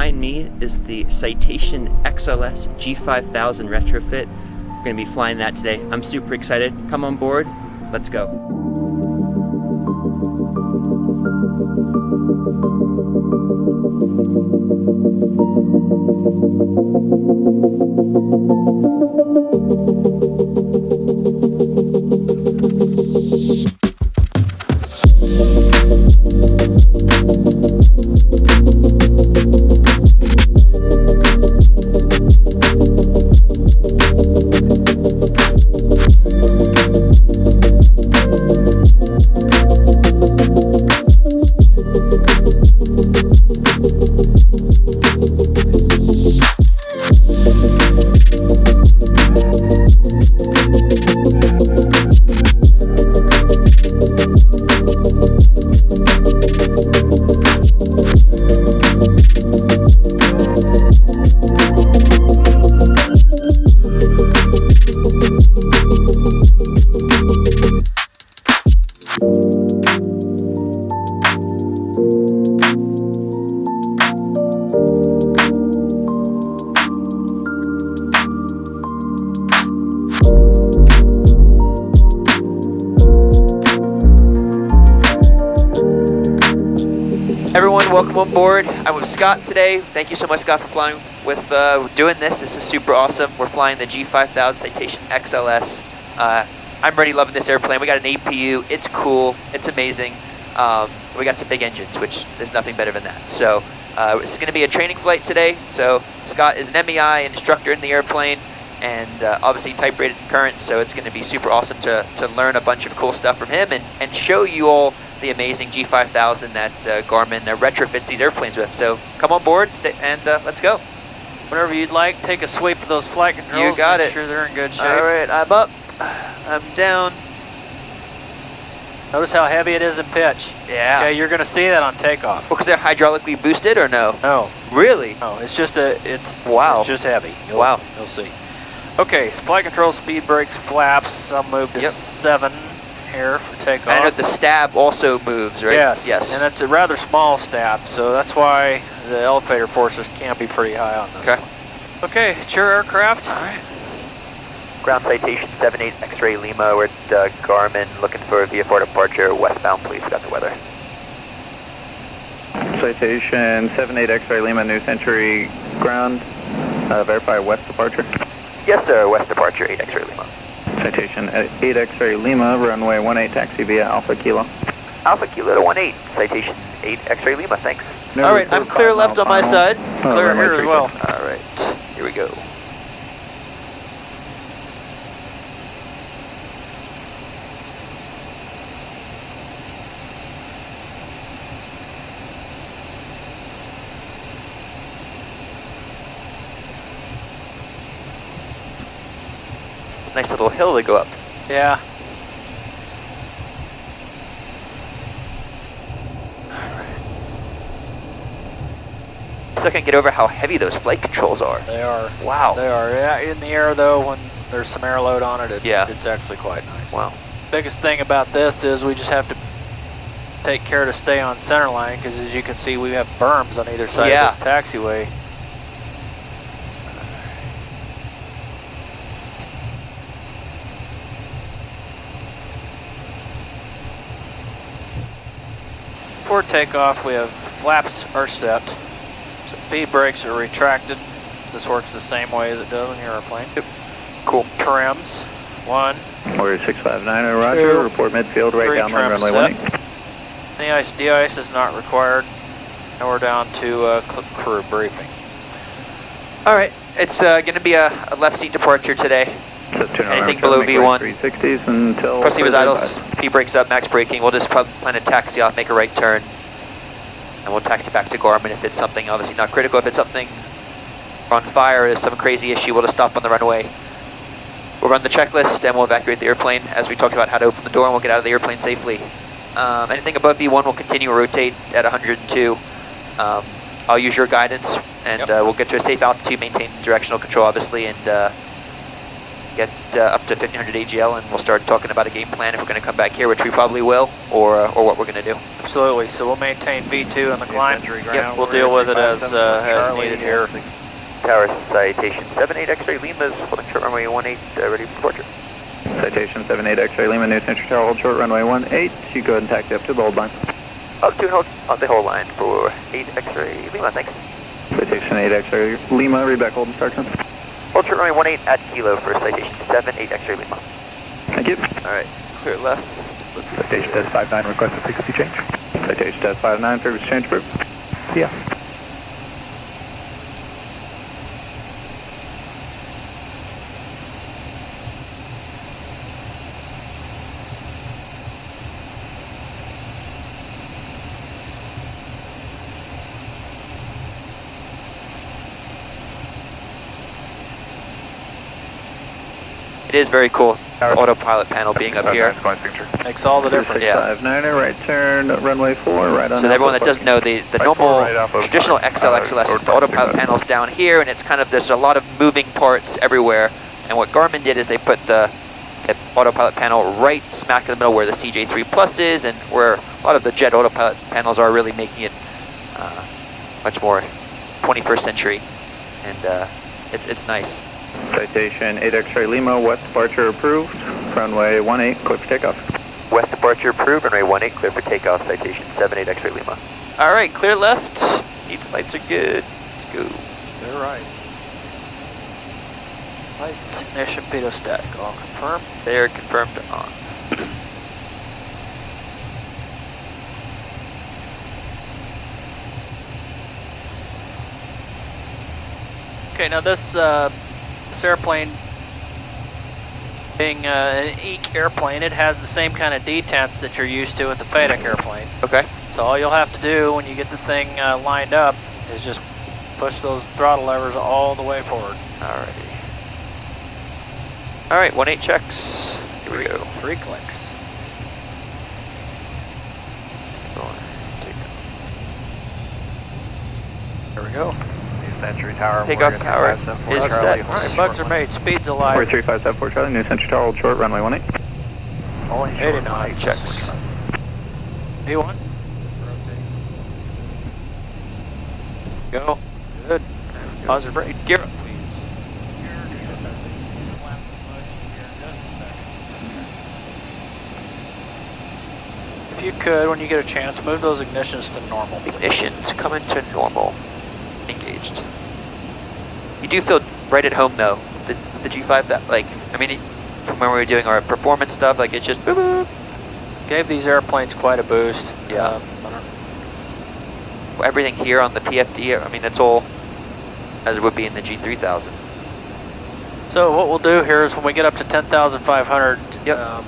behind me is the Citation XLS G5000 retrofit. We're going to be flying that today. I'm super excited. Come on board. Let's go. Everyone, welcome on board. I'm with Scott today. Thank you so much, Scott, for flying with doing this. This is super awesome. We're flying the G5000 Citation XLS. I'm already loving this airplane. We got an APU. It's cool. It's amazing. We got some big engines, which there's nothing better than that. So it's going to be a training flight today. So Scott is an MEI, an instructor in the airplane, and obviously type rated current. So it's going to be super awesome to learn a bunch of cool stuff from him and show you all the amazing G5000 that Garmin retrofits these airplanes with. So come on board and let's go. Whenever you'd like, take a sweep of those flight controls. You got make it. Sure they're in good shape. All right, I'm up. I'm down. Notice how heavy it is in pitch. Yeah. Okay, you're going to see that on takeoff. Well, because they're hydraulically boosted or no? No. Really? No, it's just Wow. It's just heavy. Wow. You'll see. Okay, so flight control, speed brakes, flaps. I'll move to 7 here for takeoff. I know the stab also moves, right? Yes. Yes. And it's a rather small stab, so that's why the elevator forces can be pretty high on this one. Okay, it's your aircraft. All right. Ground Citation 78 X-Ray Lima. We're at Garmin, looking for a VFR departure westbound, please. Got the weather. Citation 78 X-Ray Lima, New Century ground. Verify west departure. Yes, sir. West departure 8 X-Ray Lima. Citation 8 X-Ray Lima, runway 18, taxi via Alpha Kilo. Alpha Kilo to 18. Citation 8 X-Ray Lima. Thanks. All right, I'm clear left on my side. Clear here as well. All right, here we go. Nice little hill to go up. Yeah. Still can't get over how heavy those flight controls are. They are. Wow. They are. Yeah, in the air though, when there's some air load on it, it's actually quite nice. Wow. Biggest thing about this is we just have to take care to stay on center line, because as you can see, we have berms on either side of this taxiway. Before takeoff, we have flaps are set. So speed brakes are retracted. This works the same way as it does on your airplane. Yep. Cool. Trims. 1. Warrior 659, roger. 2, Report midfield, right 3 downwind, trims runway set. 18. The ice de-ice is not required. And we're down to crew briefing. All right, it's going to be a left seat departure today. So Anything below V1. 360s until... Proceed with idle, speed brakes up, max braking. We'll just plan a taxi off, make a right turn. And we'll taxi back to Garmin if it's something, obviously not critical. If it's something on fire or some crazy issue, we'll just stop on the runway. We'll run the checklist and we'll evacuate the airplane, as we talked about how to open the door, and we'll get out of the airplane safely. Anything above V1 will continue to rotate at 102. I'll use your guidance, and we'll get to a safe altitude, maintain directional control, obviously, and get up to 1500 AGL, and we'll start talking about a game plan if we're going to come back here, which we probably will, or what we're going to do. Absolutely. So we'll maintain V2 on the climb. Yep. We'll deal with it as needed here. Tower Citation 78 X-ray Lima's holding short runway 18, ready for departure. Citation 78 X-ray Lima, New Century Tower, hold short runway 18. You go ahead and taxi up to the hold line. Up to and hold on the hold line for 8 X-ray Lima, thanks. Citation 8 X-ray Lima, read back hold instructions. Hold short runway 18 at Kilo for Citation 78 X-ray Lima. Thank you. All right, clear left. Citation test 59, request a frequency change. Citation test 59, frequency change approved. Yeah. It is very cool, the autopilot panel being up here. Makes all the difference. Yeah. 59er, right turn, runway 4, right on. So everyone that doesn't know, the normal traditional XL XLS, the autopilot panel's down here, and it's kind of, there's a lot of moving parts everywhere. And what Garmin did is they put the autopilot panel right smack in the middle where the CJ3 Plus is, and where a lot of the jet autopilot panels are, really making it much more 21st century. And it's nice. Citation 8 X-ray Lima, west departure approved, runway 18, clear for takeoff. West departure approved, runway 18, clear for takeoff, Citation 78 X-ray Lima. All right, clear left. Needs lights are good. Let's go. They're right. Lights, ignition, pitot static, all confirmed. They're confirmed on. Okay, now this airplane, being an EEC airplane, it has the same kind of detents that you're used to with the FADEC airplane. Okay. So all you'll have to do when you get the thing lined up is just push those throttle levers all the way forward. Alrighty. All right, 18 checks. Here we go. 3 clicks. There we go. New Century Tower. Takeoff power is set. All right, bugs are made. Speed's alive. 43574 Charlie, New Century Tower, hold short, runway 18. Only 89 checks. V1. Go. Good. Positive brake. Gear up, please. If you could, when you get a chance, move those ignitions to normal. Ignitions coming to normal. Engaged. You do feel right at home though, with the G5. That, like, I mean, from when we were doing our performance stuff, like it's just boop, boop. Gave these airplanes quite a boost. Yeah. Everything here on the PFD, I mean, it's all as it would be in the G3000. So what we'll do here is when we get up to 10,500, Yep.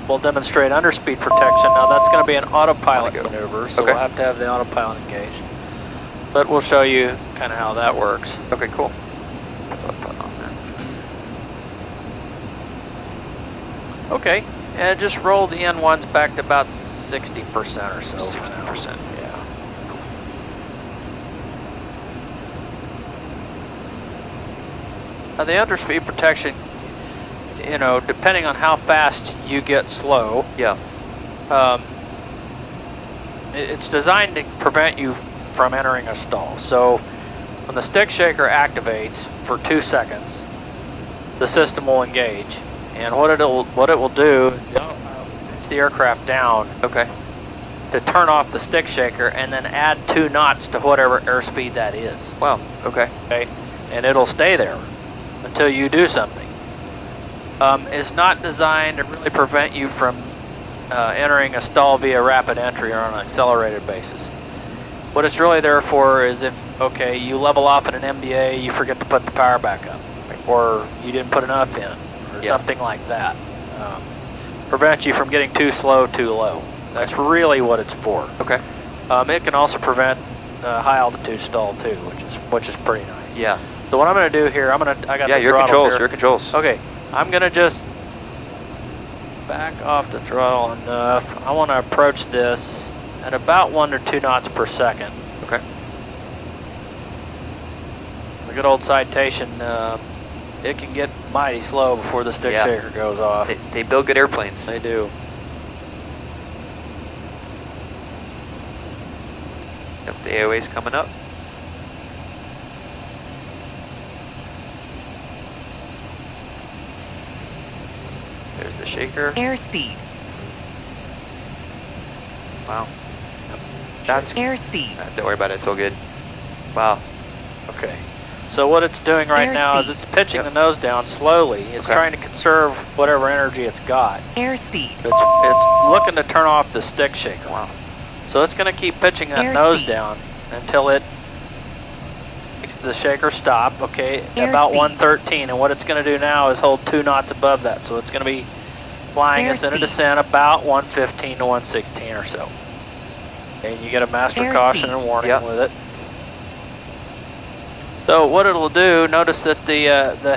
We'll demonstrate underspeed protection. Now that's going to be an autopilot maneuver, so Okay. we'll have to have the autopilot engaged. But we'll show you kind of how that works. Okay, cool. Okay, and just roll the N1s back to about 60% or so. 60%. Yeah. Now the underspeed protection, you know, depending on how fast you get slow, Yeah. It's designed to prevent you from entering a stall. So when the stick shaker activates for 2 seconds, the system will engage. And what it will do is the autopilot will pitch the aircraft down Okay. to turn off the stick shaker and then add 2 knots to whatever airspeed that is. Wow. Okay. Okay, and it'll stay there until you do something. It's not designed to really prevent you from entering a stall via rapid entry or on an accelerated basis. What it's really there for is if, okay, you level off at an MDA, you forget to put the power back up, or you didn't put enough in, or something like that. Prevent you from getting too slow, too low. That's really what it's for. Okay. It can also prevent high altitude stall too, which is pretty nice. Yeah. So what I'm going to do here, I got the your throttle controls. here. Your controls. Okay, I'm going to just back off the throttle enough. I want to approach this at about 1 or 2 knots per second. Okay. The good old Citation it can get mighty slow before the stick Yeah. shaker goes off. They build good airplanes. They do. Yep, the AOA's coming up. There's the shaker. Airspeed. Wow. That's Airspeed. don't worry about it. It's all good. Wow. Okay. So what it's doing right now is Airspeed. it's pitching Yep. the nose down slowly. It's Okay. trying to conserve whatever energy it's got. Airspeed. It's looking to turn off the stick shaker. Wow. So it's going to keep pitching that nose Airspeed. down until it makes the shaker stop, okay, about Airspeed. 113. And what it's going to do now is hold 2 knots above that. So it's going to be flying us in a Airspeed. descent about 115 to 116 or so. Okay, and you get a master Airspeed. caution and warning Yep. with it. So what it'll do, notice that the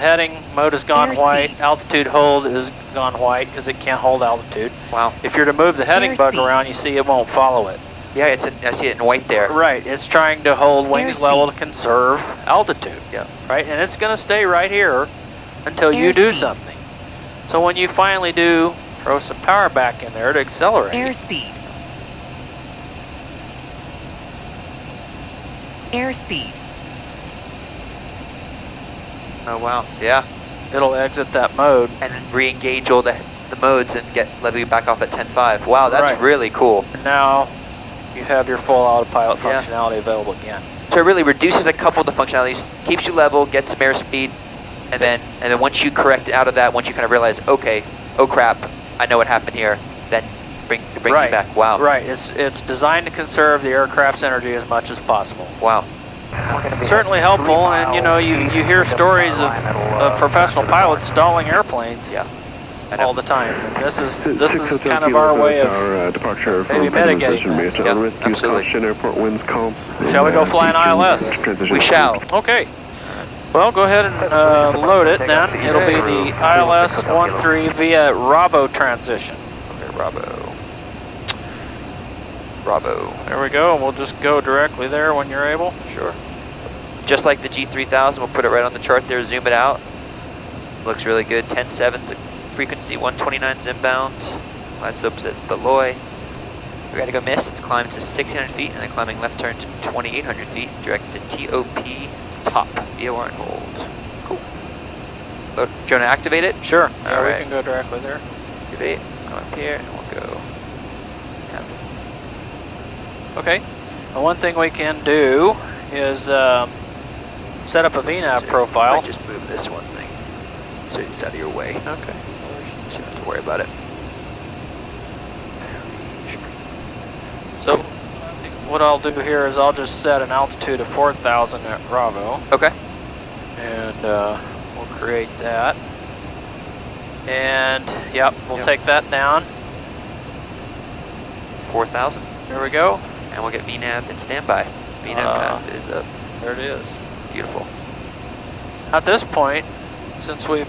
heading mode has gone Airspeed. white, altitude hold is gone white because it can't hold altitude. Wow. If you're to move the heading bug Airspeed. around, you see it won't follow it. Yeah, I see it in white there. Right, it's trying to hold wings Airspeed. level to conserve altitude. Yeah. Right, and it's going to stay right here until you do Airspeed. something. So when you finally do throw some power back in there to accelerate, Airspeed. Airspeed. Oh wow. Yeah. it'll exit that mode. And then re-engage all the modes and level you back off at 10.5. Wow, that's Right. really cool. And now you have your full autopilot Yeah. functionality available again. So it really reduces a couple of the functionalities, keeps you level, gets some airspeed, and then once you correct out of that, once you kind of realize, okay, oh crap, I know what happened here, then bring you Right. back. Wow. Right, it's designed to conserve the aircraft's energy as much as possible. Wow. Certainly helpful, and you know, you hear stories of professional pilots stalling airplanes Yeah. I know. all the time. And this is kind of our way of departure maybe mitigating that. Yeah, absolutely. Airport winds calm. Shall we go fly an ILS? We shall. Okay. Well, go ahead and load it then. It'll be the ILS 13 via Bravo transition. Okay, Bravo. There we go. We'll just go directly there when you're able. Sure. Just like the G3000, we'll put it right on the chart there, zoom it out. Looks really good. 10.7's the frequency, 129's inbound. Glide slopes at Beloy. We gotta go miss. It's climbed to 1,600 feet and then climbing left turn to 2,800 feet, directed to TOP top via warrant hold. Cool. So, do you want to activate it? Sure. Yeah, All we right. can go directly there. Activate. Come up here and we'll go. Yeah. Okay. Well, one thing we can do is set up a VNAV profile. I just move this one thing so it's out of your way. Okay. So you don't have to worry about it. So what I'll do here is I'll just set an altitude of 4,000 at Bravo, Okay. and we'll create that. And yep, we'll take that down. 4,000. There we go. And we'll get VNAV in standby. VNAV path is up. There it is. Beautiful. At this point, since we've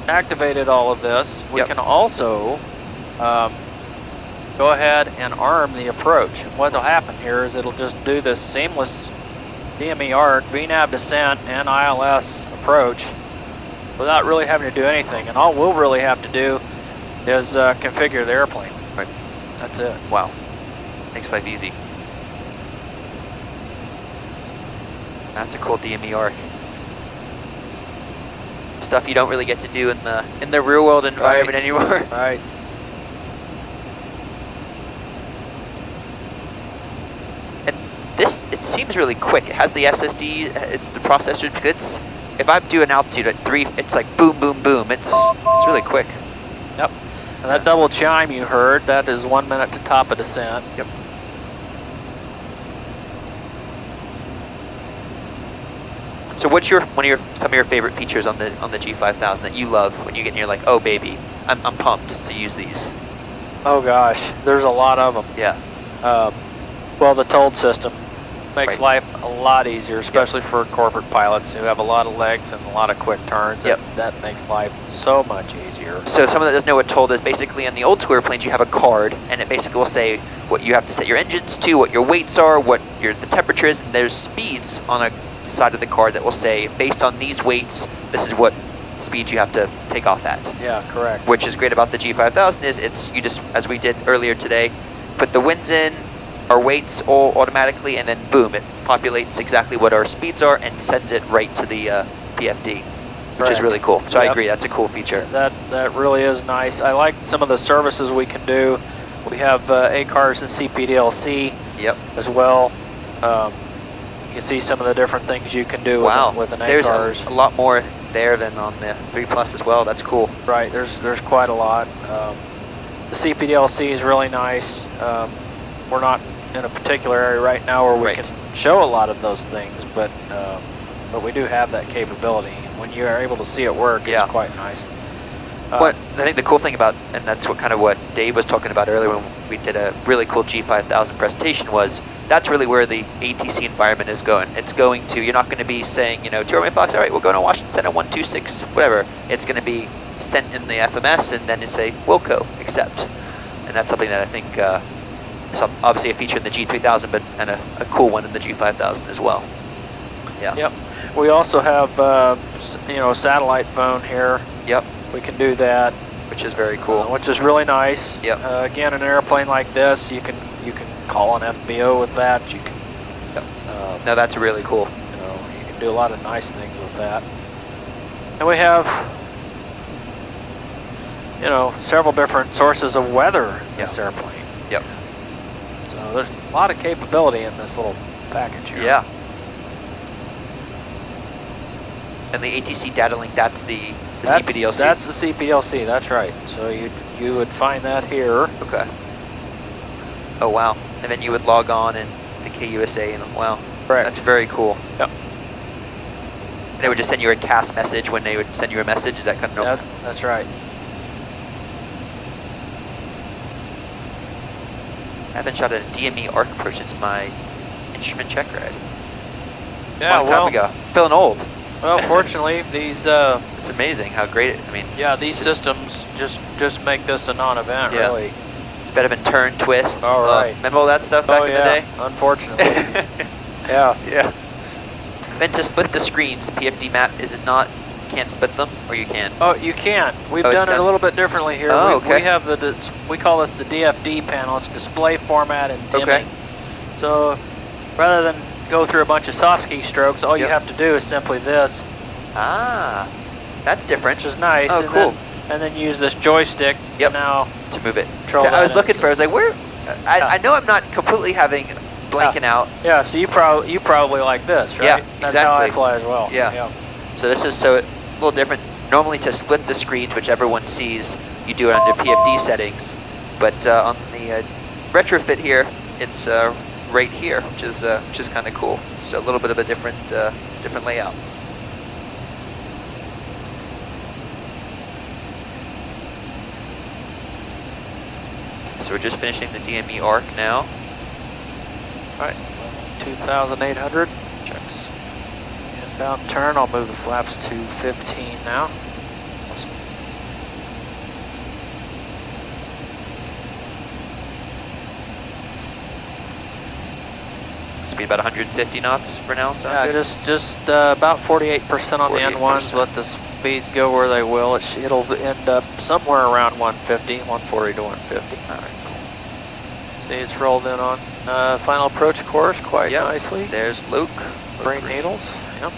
activated all of this, we Yep. can also go ahead and arm the approach. And what will happen here is it'll just do this seamless DME arc, VNAV descent, and ILS approach without really having to do anything. And all we'll really have to do is configure the airplane. Right. That's it. Wow. Makes life easy. That's a cool DME arc. Stuff you don't really get to do in the real world environment anymore. Right. And this, it seems really quick. It has the SSD, it's the processor. If I do an altitude at 3, it's like boom, boom, boom. It's really quick. Yep. And that double chime you heard, that is 1 minute to top of descent. Yep. So what's some of your favorite features on the G5000 that you love when you get in, you're like, oh baby, I'm pumped to use these. Oh gosh, there's a lot of them. Yeah. Well, the tolled system makes Right. life a lot easier, especially for corporate pilots who have a lot of legs and a lot of quick turns. Yep. That makes life so much easier. So someone that doesn't know what tolled is, basically on the old school airplanes you have a card, and it basically will say what you have to set your engines to, what your weights are, what the temperature is, and there's speeds on a side of the card that will say, based on these weights, this is what speed you have to take off at. Yeah, correct. Which is great about the G5000 is you just, as we did earlier today, put the winds in, our weights all automatically, and then boom, it populates exactly what our speeds are and sends it right to the PFD, which is really cool. So I agree, that's a cool feature. That really is nice. I like some of the services we can do. We have ACARS and CPDLC as well. You can see some of the different things you can do with an ACARS. There's a lot more there than on the 3 Plus as well. That's cool. Right, there's quite a lot. The CPDLC is really nice. We're not in a particular area right now where we can show a lot of those things, but we do have that capability. When you are able to see it work, it's quite nice. But I think the cool thing about, and that's what Dave was talking about earlier when we did a really cool G5000 presentation, was that's really where the ATC environment is going. It's going to, you're not going to be saying, you know, Jeremy Fox, all right, we're going to Washington Center 126, whatever. It's going to be sent in the FMS and then you say, Wilco, accept. And that's something that I think is obviously a feature in the G3000, but and a cool one in the G5000 as well. Yeah. Yep. We also have, you know, a satellite phone here. Yep. We can do that, which is very cool. Which is really nice. Yep. Again, an airplane like this, you can call an FBO with that. You can. Yep. No, that's really cool. You know, you can do a lot of nice things with that. And we have, you know, several different sources of weather in this airplane. Yep. So there's a lot of capability in this little package here. Yeah. And the ATC data link, that's the CPDLC? That's the CPDLC, that's right. So you would find that here. Okay. Oh, wow. And then you would log on in the KUSA, and wow. Correct. That's very cool. Yep. And they would just send you a CAS message when they would send you a message? Is that kind of... That's right. I haven't shot a DME arc approach since my instrument check ride. Yeah, long time ago. Feeling old. Well, fortunately, these... it's amazing how great it... I mean... Yeah, these systems just make this a non-event, really. It's better than turn, twist. All right. Remember all that stuff back in the day? Unfortunately. Yeah. Then to split the screens, PFD map, is it not... Can't split them, or you can? Oh, you can. We've done it a little bit differently here. Oh, we have we call this the DFD panel. It's display format and dimming. Okay. So rather than go through a bunch of soft key strokes, all you have to do is simply this. Ah, that's different. Which is nice. Oh, cool. And then use this joystick now to move it. I was looking for. I was like, where? I know I'm not completely blanking out. Yeah. So you probably like this, right? Yeah, That's how I fly as well. Yeah. So this is a little different. Normally to split the screens, which everyone sees, you do it under PFD settings. But on the retrofit here, it's right here, which is kind of cool. So a little bit of a different layout. So we're just finishing the DME arc now. All right, 2,800. Checks. Inbound turn, I'll move the flaps to 15 now. Awesome. Speed about 150 knots for now, sound good? Just about 48% on 48%. The N1s. Let the speeds go where they will. It'll end up somewhere around 150, 140 to 150. All right. See, it's rolled in on final approach course quite nicely. There's Luke. Brain needles. Yep.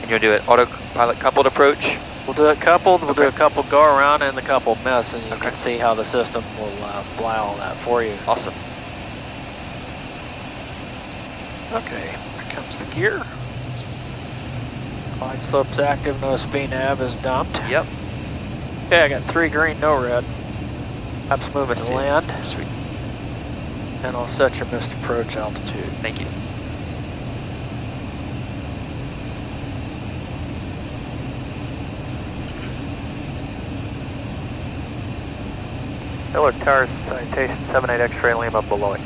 And you'll do it autopilot coupled approach? We'll do it coupled. We'll do a couple go around and the couple miss, and you can see how the system will fly all that for you. Awesome. Okay, here comes the gear. Glide slope's active, no VNAV is dumped. Yep. Okay, I got 3 green, no red. Perhaps moving to land. Sweet. And I'll set your missed approach altitude. Thank you. Miller Towers, Citation 78 X-ray Lima below it.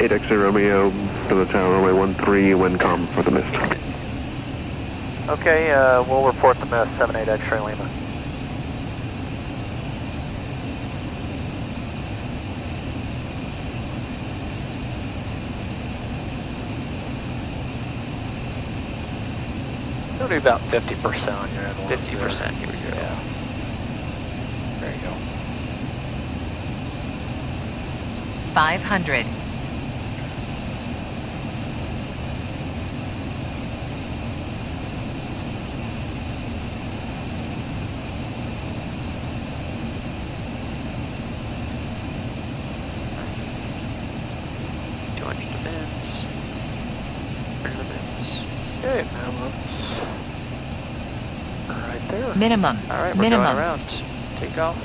Eight X-ray Romeo to the tower, runway 13, wind calm for the mist. Okay, we'll report the miss, 78 X-ray Lima. It'll be about 50% on your end. 50%. Here we go. Yeah. There you go. 500. Okay, minimums. Right there. Minimums. All right, we're Minimums. going around. Take off.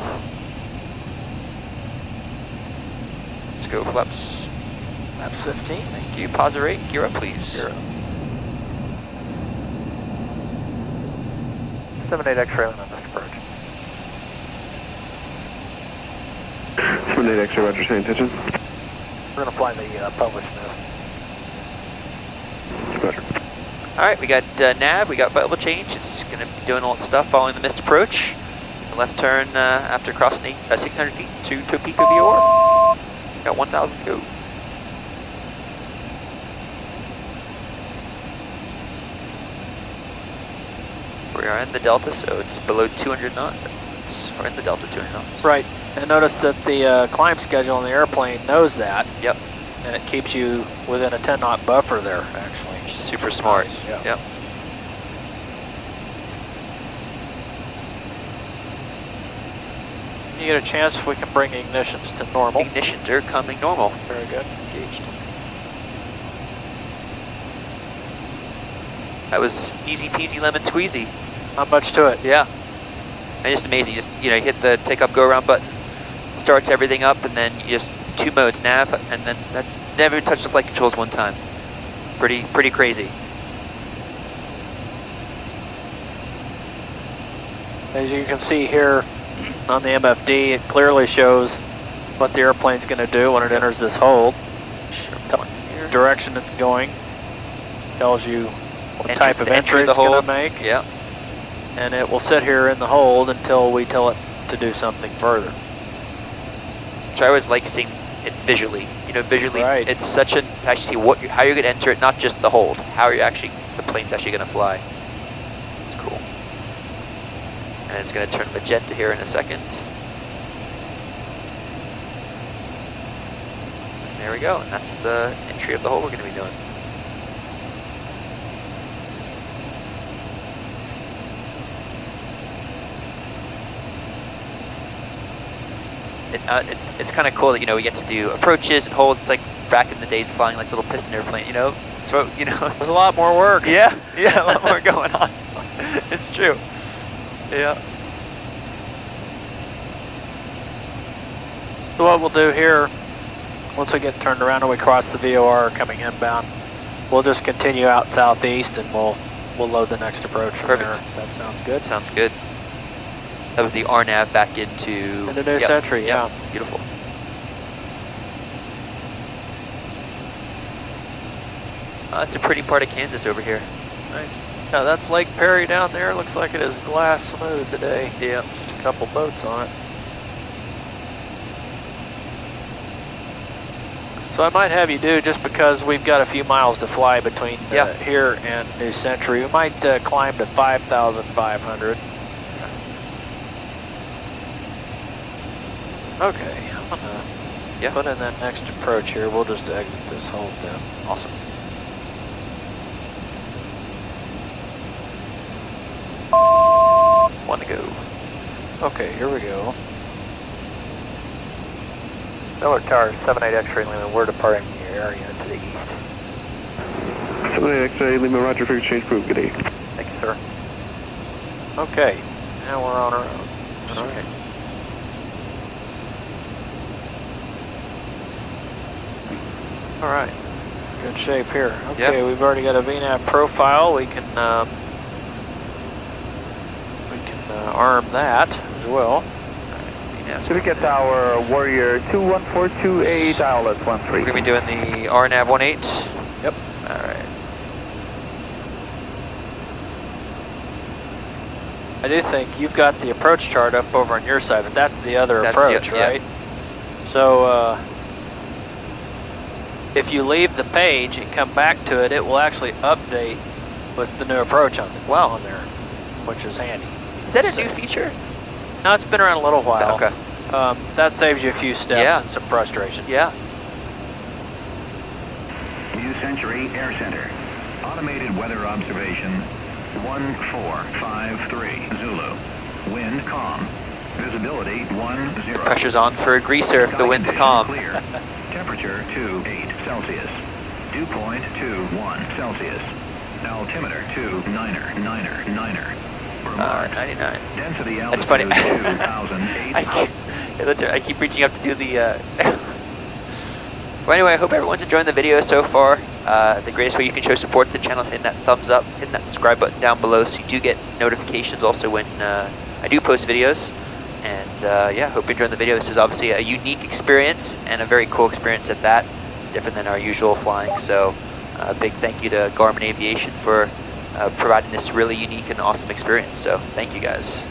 Let's go, flaps. Flaps 15. Thank you. Pause the rate. Gear up, please. Gear up. 78 X-ray on this approach. 78 X-ray, roger, same attention. We're going to fly the published now. Roger. All right, we got nav. We got bubble change. It's going to be doing all its stuff following the missed approach. Left turn after crossing 600 feet to Topeka VOR. Got 1,000 to go. We are in the Delta, so it's below 200 knots. We're in the Delta 200 knots. Right, and notice that the climb schedule on the airplane knows that. Yep. And it keeps you within a 10 knot buffer there, actually. Which is super smart. Yeah. Yep. You get a chance, we can bring ignitions to normal. Ignitions are coming normal. Very good. Engaged. That was easy peasy lemon squeezy. Not much to it. Yeah. And just amazing. Just, you hit the take up go around button, starts everything up, and then you just two modes, nav, and then that's never touched the flight controls one time. Pretty crazy. As you can see here on the MFD, it clearly shows what the airplane's going to do when it enters this hold. Direction it's going. Tells you what type of entry it's going to make. Yeah. And it will sit here in the hold until we tell it to do something further. Which I always like seeing it visually. Visually, Right. It's such an actually see how you're going to enter it, not just the hold. How you're the plane's actually going to fly. It's cool. And it's going to turn magenta here in a second. And there we go. And that's the entry of the hold we're going to be doing. It's kind of cool that we get to do approaches and holds. It's like back in the days flying like little piston airplane. So There's a lot more work. Yeah, a lot more going on. It's true. Yeah. So what we'll do here, once we get turned around and we cross the VOR coming inbound, we'll just continue out southeast and we'll load the next approach from Perfect. there. That sounds good. Sounds good. That was the RNAV back into... In the new century, yeah. Beautiful. It's a pretty part of Kansas over here. Nice. Yeah, that's Lake Perry down there. Looks like it is glass smooth today. Yeah. Just a couple boats on it. So I might have you do, just because we've got a few miles to fly between here and New Century, we might climb to 5,500. Okay, I'm gonna put in that next approach here. We'll just exit this hold then. Awesome. One to go. Okay, here we go. Miller Tower, 78 X-ray Lima, we're departing your area to the east. 78 X-ray Lima, roger, figure change proof, good day. Thank you, sir. Okay, now we're on our own. All right. All right, good shape here. Okay, we've already got a VNAV profile. We can arm that as well. So we get our Warrior 21428 dial at 13. We're going to be doing the RNAV 18. Yep. All right. I do think you've got the approach chart up over on your side, but that's the other approach, right? So if you leave the page and come back to it, it will actually update with the new approach on Wow. on there, which is handy. Is that a So- new feature? No, it's been around a little while. Okay. That saves you a few steps Yeah. and some frustration. Yeah. New Century Air Center. Automated weather observation 1453 Zulu. Wind calm. Visibility 10. Pressure's on for a greaser if the wind's Sky calm. conditions Clear. Temperature 28 Celsius. Dew point 21 Celsius. Altimeter 29er. Remarks. 99. Density That's funny. altitude 2,008. I keep reaching up to do the. Well, anyway, I hope everyone's enjoying the video so far. The greatest way you can show support to the channel is hitting that thumbs up, hitting that subscribe button down below, so you do get notifications also when I do post videos. And yeah, hope you're enjoying the video. This is obviously a unique experience and a very cool experience at that, different than our usual flying. So, a big thank you to Garmin Aviation for providing this really unique and awesome experience. So, thank you guys.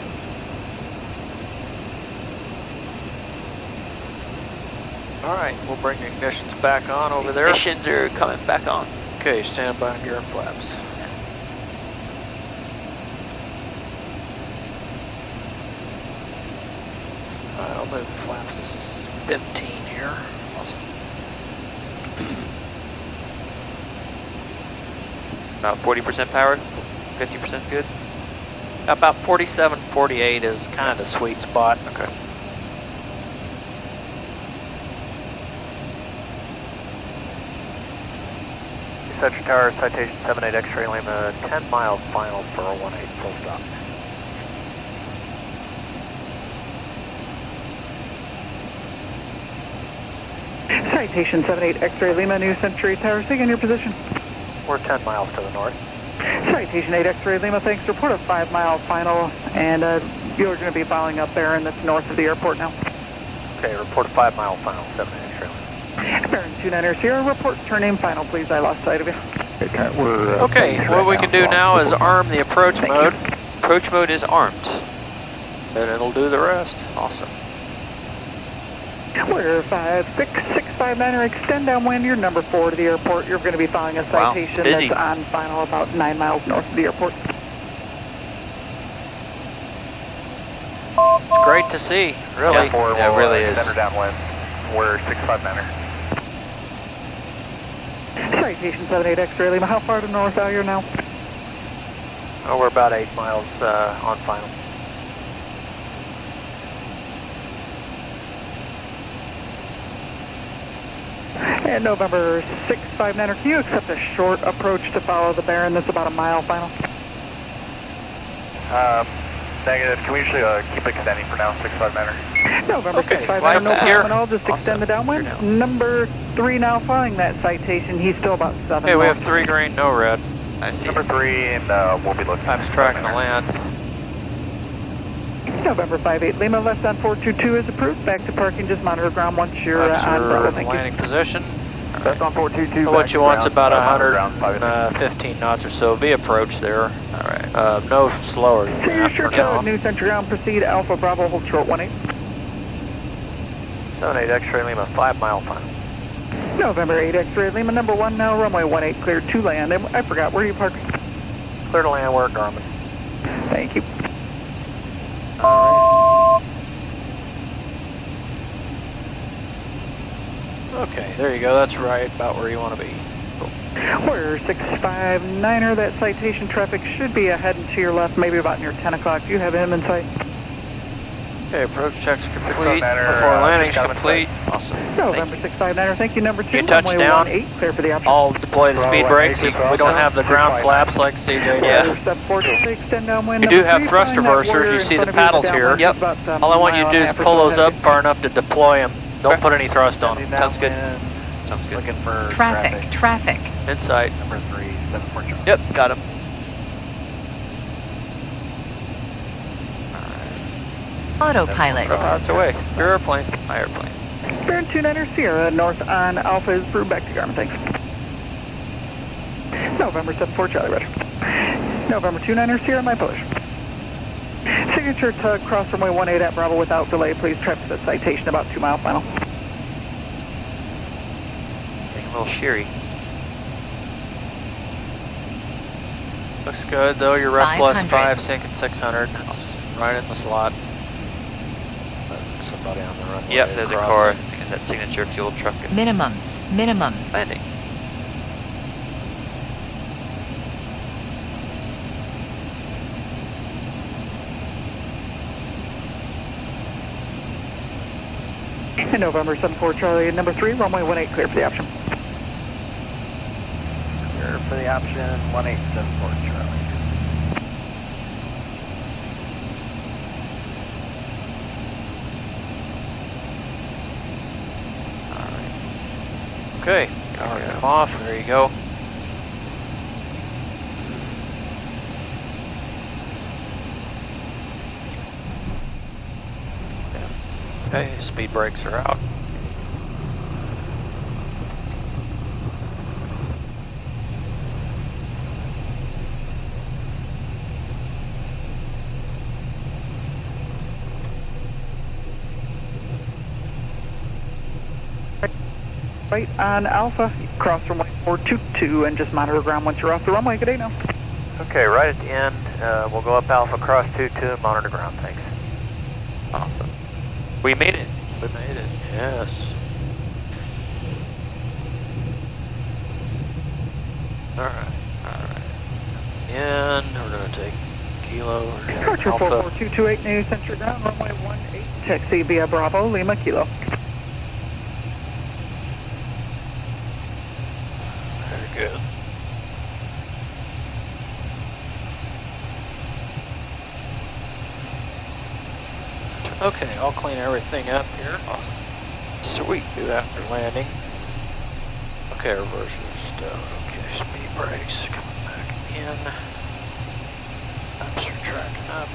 All right, we'll bring your ignitions back on over there. Ignitions are coming back on. Okay, stand by on gear and flaps. All right, I'll move the flaps to 15 here. Awesome. About 40% power, 50% good. About 47, 48 is kind of the sweet spot. Okay. Citation Tower, Citation 78 X-ray Lima, 10 miles final for a 18 full stop. Citation 78 X-ray Lima, New Century Tower, sig in your position. We're 10 miles to the north. Citation 8 X-ray Lima, thanks. Report a 5-mile final, and you're going to be following up Baron that's north of the airport now. Okay, report a 5-mile final, 78 X-ray Lima. Baron 29er Sierra, report turn name final, please. I lost sight of you. We're Okay, what we can do now is arm the approach Thank mode, Approach mode is armed. and it'll do the rest. Awesome. We're 56659er, extend downwind, you're number 4 to the airport. You're going to be following a Wow, citation busy. that's on final about 9 miles north of the airport. It's great to see, really. Yeah, it really is. downwind. We're 659er. Citation 78 X-ray Lima, how far to north are you now? Oh, we're about 8 miles on final. And November 659er, can you accept a short approach to follow the Baron that's about a mile final? Negative. Can we usually keep extending for now, 659er? November Okay, 659er, fly no back. problem at all, just Awesome. extend the downwind. Here now. Number 3 now following that citation, he's still about 7 Okay, we miles. have 3 green, no red. I see. Number 3, and we'll be looking. Time's tracking the land. November 58 Lima, left on 422 is approved. Back to parking, just monitor ground once you're on Bravo. Observe Thank you. landing position. Left on 422. What you want's about 115 knots or so. V approach there. Alright. No slower than So you're that sure for now. to New Century ground, proceed Alpha Bravo, hold short 18. 78 X-ray Lima, 5-mile final. November 8 X-ray Lima, number 1 now, runway 18 cleared to land. And I forgot, where do you park? Clear to land, we're at Garmin. Thank you. Okay, there you go. That's right about where you want to be. We're 659er, that citation traffic should be ahead and to your left, maybe about near 10 o'clock. Do you have him in sight? Okay, approach checks complete. Manor, Before landing's just coming complete. Awesome. November 659er, thank you. Number 2, You touch runway down. 18 clear for the option. I'll deploy the speed brakes. We don't have the ground flaps like CJ Yeah. does. Step 4 to extend downwind. You do Number have 3, thrust flying that reversers. warrior You in see front the of you with paddles here. downwind. Yep. About, All I want you to mile do and is a half pull or those so up ahead. far enough to deploy them. Don't Okay. put any thrust on them. Sounds good. Sounds good. Looking for Traffic. Insight. Number 3, 74 Charlie. Yep, got him. Autopilot. That's away. Your airplane. My airplane. Baron 29er Sierra, north on Alpha is through, back to Garmin, thanks. November 74 Charlie, roger. November 29er Sierra, my position. Signature to cross runway 18 at Bravo without delay, please traffic the citation about 2 mile final. It's getting a little sheery. Looks good though. You're rep plus 500. 5, sinking 600. That's right in the slot. Somebody on the runway. Yep, there's a car. I crossing. think it's that signature fuel truck and Minimums. landing. In November 74 Charlie, number 3, runway 18, clear for the option. Clear for the option, 1874 Charlie. Okay, power them off. There you go. Okay, speed brakes are out. Right on Alpha, cross runway 422 and just monitor ground once you're off the runway. Good day now. Okay, right at the end, we'll go up Alpha, cross 22 and monitor ground, thanks. Awesome. We made it. We made it. Yes. Alright. And we're going to take Kilo. We're gonna Departure Alpha. 44228 New Century Ground, runway 18, taxi via Bravo, Lima Kilo. Very good. Okay, I'll clean everything up here. Awesome. Sweet. Do after landing. Okay, reversers down. Okay, speed brakes coming back in. Laps are tracking up.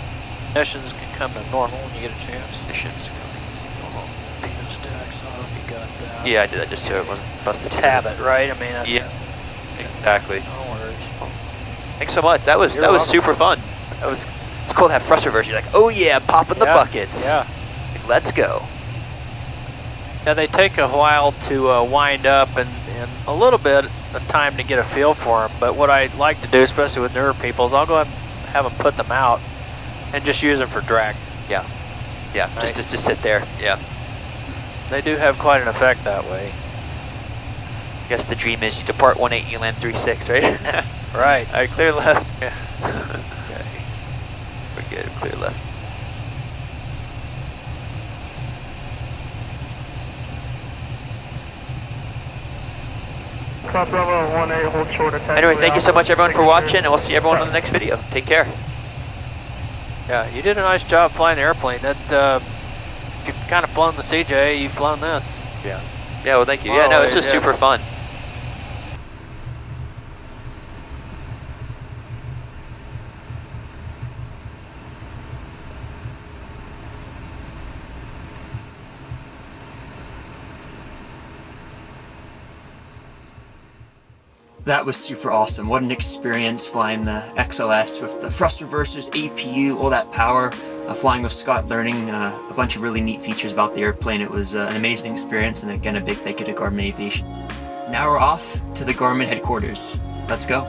Ignitions can come to normal when you get a chance. Ignitions coming to normal. Pino stacks off, you got that. Yeah, I did that just so it wasn't busted. It's habit, right? I mean, that's Yeah, exactly. no worries. Thanks so much. That was You're was welcome. super fun. It's cool to have thruster version. You're like, oh yeah, popping the buckets. Yeah. Like, let's go. Yeah, they take a while to wind up and a little bit of time to get a feel for them. But what I like to do, especially with newer people, is I'll go ahead and have them put them out and just use them for drag. Yeah. Yeah. Right. Just sit there. Yeah. They do have quite an effect that way. I guess the dream is you depart 18, you land 36, right? Right. All right, clear left. Yeah. Okay. We're good. Clear left. Anyway, thank you so much everyone for watching, and we'll see everyone on the next video. Take care. Yeah, you did a nice job flying the airplane. That if you've kind of flown the CJ, you've flown this. Yeah. Yeah, well thank you. Yeah, no, this was super fun. That was super awesome. What an experience flying the XLS with the thrust reversers, APU, all that power. Flying with Scott, learning a bunch of really neat features about the airplane. It was an amazing experience, and again, a big thank you to Garmin Aviation. Now we're off to the Garmin headquarters. Let's go.